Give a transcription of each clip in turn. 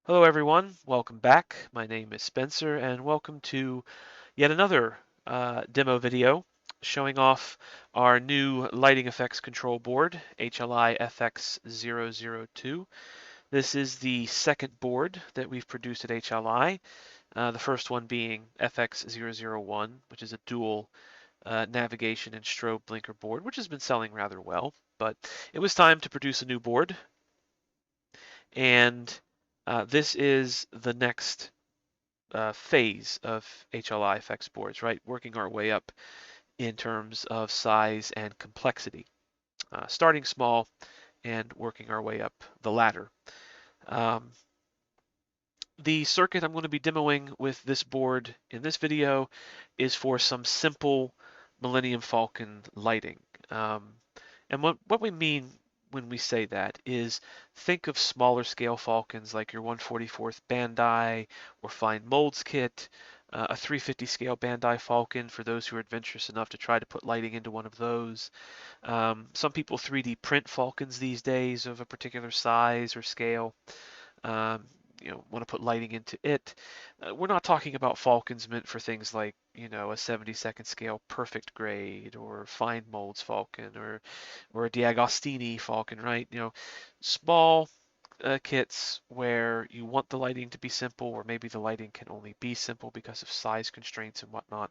Hello everyone, welcome back. My name is Spencer and welcome to yet another demo video showing off our new lighting effects control board, HLIFX002. This is the second board that we've produced at HLI, the first one being FX001, which is a dual navigation and strobe blinker board, which has been selling rather well, but it was time to produce a new board, and this is the next phase of HLIFX boards, right? Working our way up in terms of size and complexity, starting small and working our way up the ladder. Um, the circuit I'm going to be demoing with this board in this video is for some simple Millennium Falcon lighting. And what we mean when we say that is think of smaller scale Falcons like your 1/44th Bandai or Fine Molds kit, a 350 scale Bandai Falcon for those who are adventurous enough to try to put lighting into one of those. Some people 3D print Falcons these days of a particular size or scale. Um, want to put lighting into it. We're not talking about Falcons meant for things like, a 72nd scale perfect grade or fine molds Falcon or a Diagostini Falcon, right? Small kits where you want the lighting to be simple, or maybe the lighting can only be simple because of size constraints and whatnot.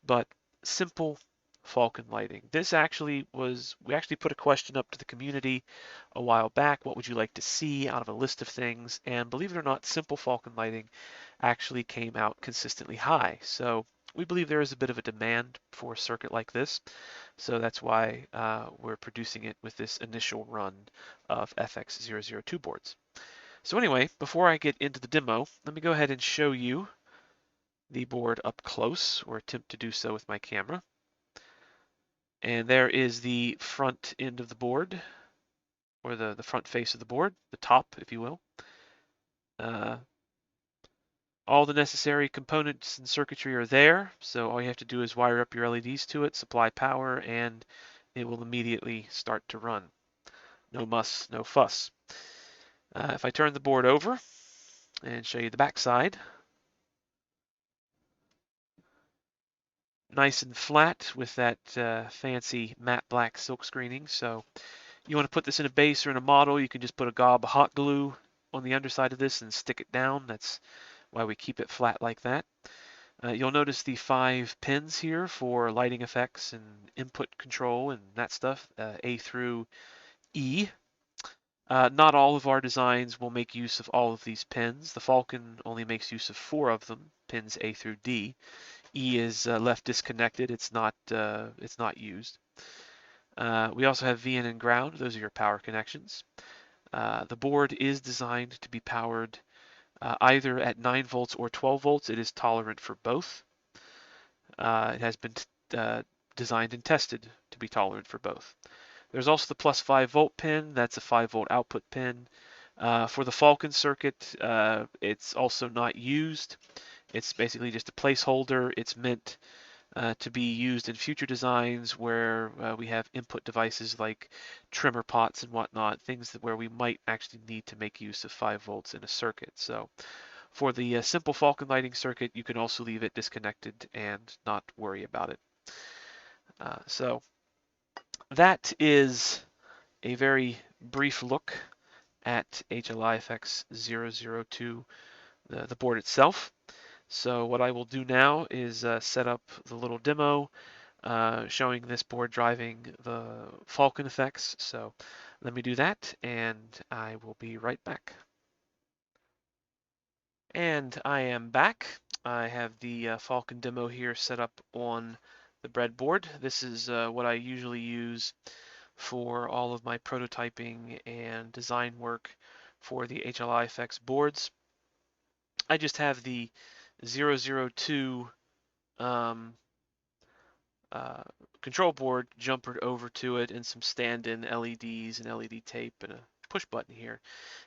But simple Falcon lighting. We actually put a question up to the community a while back. What would you like to see out of a list of things? And believe it or not, simple Falcon lighting actually came out consistently high. So we believe there is a bit of a demand for a circuit like this. So that's why we're producing it with this initial run of FX002 boards. So anyway, before I get into the demo, let me go ahead and show you the board up close, or attempt to do so with my camera. And there is the front end of the board, or the front face of the board, the top, if you will. All the necessary components and circuitry are there, so all you have to do is wire up your LEDs to it, supply power, and it will immediately start to run. No muss, no fuss. If I turn the board over and show you the back side, nice and flat with that fancy matte black silk screening. So you want to put this in a base or in a model, you can just put a gob of hot glue on the underside of this and stick it down. That's why we keep it flat like that. You'll notice the 5 pins here for lighting effects and input control and that stuff, A through E. Not all of our designs will make use of all of these pins. The Falcon only makes use of 4 of them, pins A through D. E is left disconnected. It's not used. We also have VN and ground. Those are your power connections. The board is designed to be powered either at 9 volts or 12 volts. It is tolerant for both. It has been designed and tested to be tolerant for both. There's also the plus 5 volt pin. That's a 5 volt output pin. For the Falcon circuit, it's also not used. It's basically just a placeholder. It's meant to be used in future designs where we have input devices like trimmer pots and whatnot, things where we might actually need to make use of 5 volts in a circuit. So for the simple Falcon lighting circuit, you can also leave it disconnected and not worry about it. So that is a very brief look at HLIFX 002, the board itself. So what I will do now is set up the little demo showing this board driving the Falcon effects. So let me do that and I will be right back. And I am back. I have the Falcon demo here set up on the breadboard. This is what I usually use for all of my prototyping and design work for the HLIFX boards. I just have the 002 control board jumpered over to it and some stand-in LEDs and LED tape and a push button here,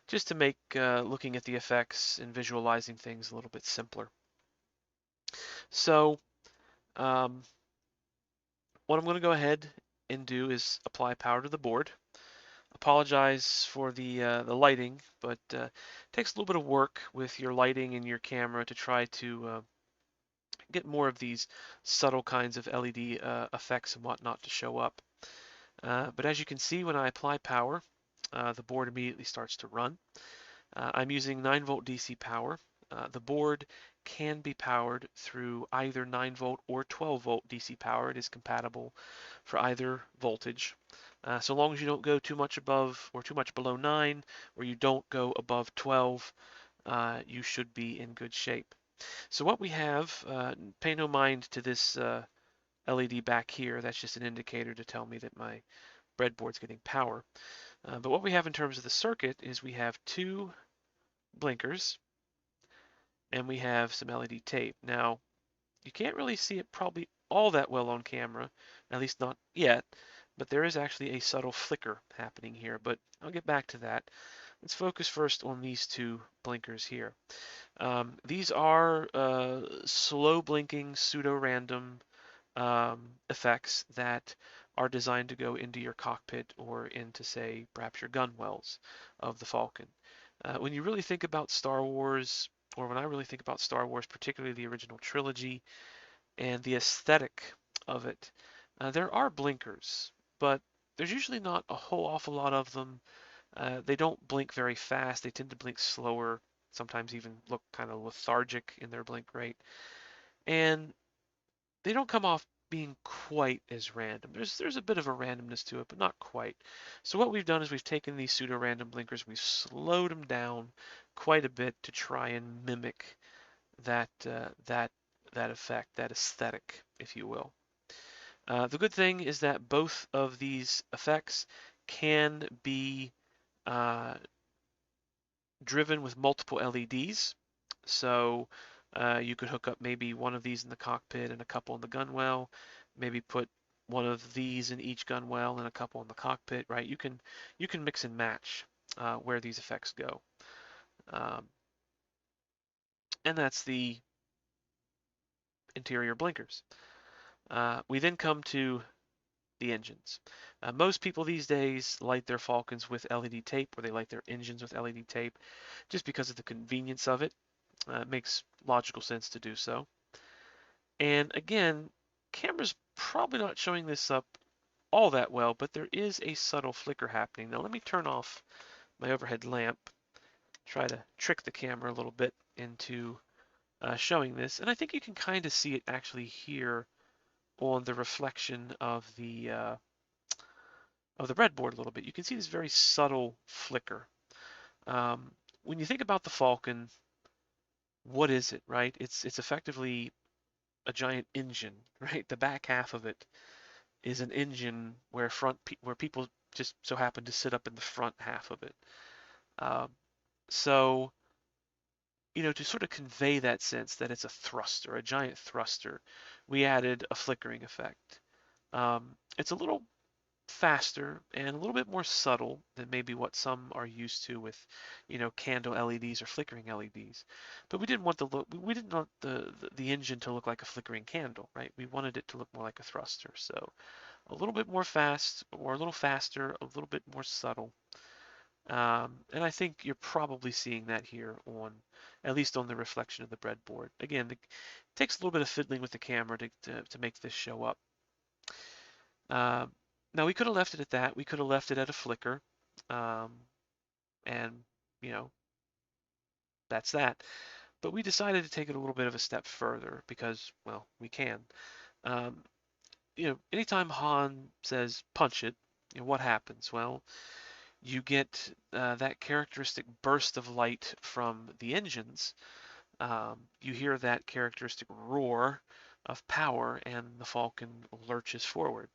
just to make looking at the effects and visualizing things a little bit simpler. So what I'm going to go ahead and do is apply power to the board. Apologize for the lighting, but it takes a little bit of work with your lighting and your camera to try to get more of these subtle kinds of LED effects and whatnot to show up. But as you can see, when I apply power, the board immediately starts to run. I'm using 9-volt DC power. The board can be powered through either 9-volt or 12-volt DC power. It is compatible for either voltage. So long as you don't go too much above or too much below 9, or you don't go above 12, you should be in good shape. So what we have, pay no mind to this LED back here. That's just an indicator to tell me that my breadboard's getting power. But what we have in terms of the circuit is we have two blinkers and we have some LED tape. Now, you can't really see it probably all that well on camera, at least not yet, but there is actually a subtle flicker happening here, but I'll get back to that. Let's focus first on these two blinkers here. These are slow blinking pseudo-random effects that are designed to go into your cockpit or into, say, perhaps your gun wells of the Falcon. When you really think about Star Wars, or when I really think about Star Wars, particularly the original trilogy and the aesthetic of it, there are blinkers, but there's usually not a whole awful lot of them. They don't blink very fast. They tend to blink slower, sometimes even look kind of lethargic in their blink rate. And they don't come off being quite as random. There's a bit of a randomness to it, but not quite. So what we've done is we've taken these pseudo-random blinkers, we've slowed them down quite a bit to try and mimic that effect, that aesthetic, if you will. The good thing is that both of these effects can be driven with multiple LEDs. So you could hook up maybe one of these in the cockpit and a couple in the gunwale, maybe put one of these in each gunwale and a couple in the cockpit, right? You can mix and match where these effects go. Um, and that's the interior blinkers. We then come to the engines. Most people these days light their Falcons with LED tape, or they light their engines with LED tape, just because of the convenience of it. It makes logical sense to do so. And again, camera's probably not showing this up all that well, but there is a subtle flicker happening. Now let me turn off my overhead lamp, try to trick the camera a little bit into showing this. And I think you can kind of see it actually here on the reflection of the breadboard a little bit. You can see this very subtle flicker. Um, when you think about the Falcon, what is it, right? It's effectively a giant engine, right? The back half of it is an engine where where people just so happen to sit up in the front half of it. Um, so, to sort of convey that sense that it's a thruster, a giant thruster, we added a flickering effect. It's a little faster and a little bit more subtle than maybe what some are used to with, candle LEDs or flickering LEDs. But we didn't want we didn't want the engine to look like a flickering candle, right? We wanted it to look more like a thruster. So a little bit more fast or a little faster, a little bit more subtle. And I think you're probably seeing that here at least on the reflection of the breadboard. Again, it takes a little bit of fiddling with the camera to make this show up. Um, Now we could have left it at that. We could have left it at a flicker. Um, and, you know, that's that. But we decided to take it a little bit of a step further because, well, we can. Um, anytime Han says punch it, what happens? Well, you get that characteristic burst of light from the engines. You hear that characteristic roar of power, and the Falcon lurches forward.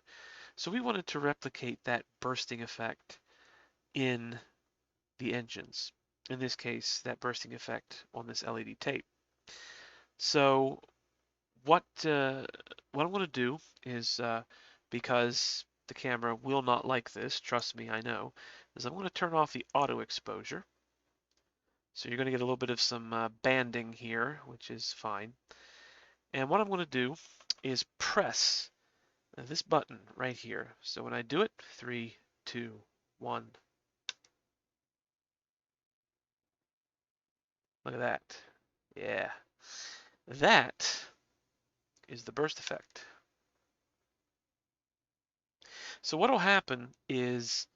So we wanted to replicate that bursting effect in the engines. In this case, that bursting effect on this LED tape. So what I'm going to do is, because the camera will not like this, trust me, I know, is I'm going to turn off the auto exposure. So you're going to get a little bit of some banding here, which is fine. And what I'm going to do is press this button right here. So when I do it, 3, 2, 1, Look at that. Yeah. That is the burst effect. So what will happen is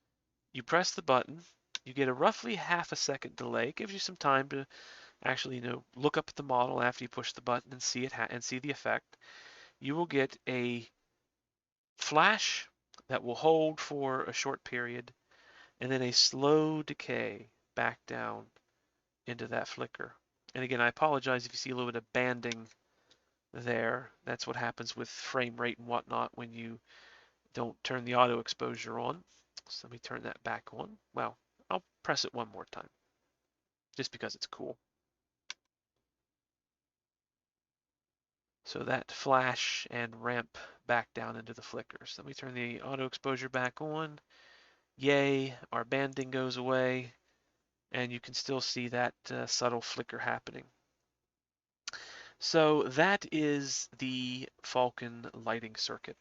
you press the button, you get a roughly half a second delay. It gives you some time to actually, look up at the model after you push the button and see it and see the effect. You will get a flash that will hold for a short period, and then a slow decay back down into that flicker. And again, I apologize if you see a little bit of banding there. That's what happens with frame rate and whatnot when you don't turn the auto exposure on. So let me turn that back on. Well, I'll press it one more time, just because it's cool. So that flash and ramp back down into the flicker. So let me turn the auto exposure back on. Yay, our banding goes away, and you can still see that subtle flicker happening. So that is the Falcon lighting circuit.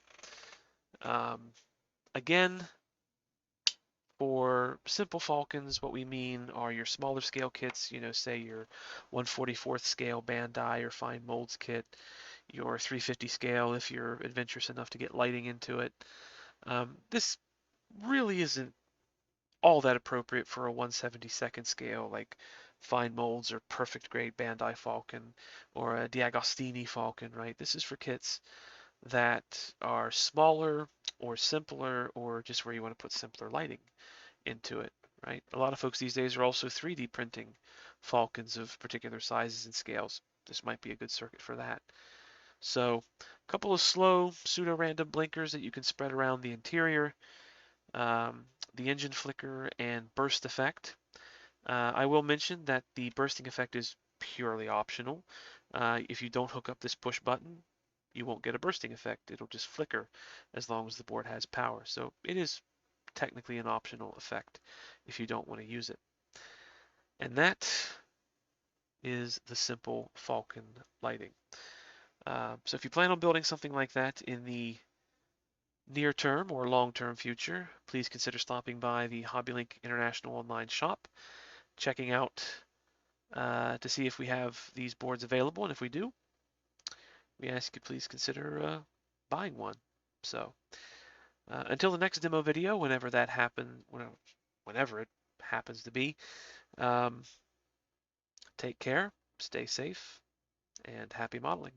Again, for simple Falcons, what we mean are your smaller scale kits, say your 1/44th scale band die or fine molds kit, your 350 scale if you're adventurous enough to get lighting into it. This really isn't all that appropriate for a 1/72nd scale, like fine molds or perfect grade Bandai Falcon or a D'Agostini Falcon, right? This is for kits that are smaller or simpler or just where you want to put simpler lighting into it, right? A lot of folks these days are also 3D printing Falcons of particular sizes and scales. This might be a good circuit for that. So a couple of slow pseudo-random blinkers that you can spread around the interior, the engine flicker and burst effect. I will mention that the bursting effect is purely optional. If you don't hook up this push button, you won't get a bursting effect. It'll just flicker as long as the board has power. So it is technically an optional effect if you don't want to use it. And that is the simple Falcon lighting. So if you plan on building something like that in the near term or long term future, please consider stopping by the HobbyLink International online shop, checking out to see if we have these boards available. And if we do, we ask you please consider buying one. So until the next demo video, whenever that happens, whenever it happens to be, take care, stay safe, and happy modeling.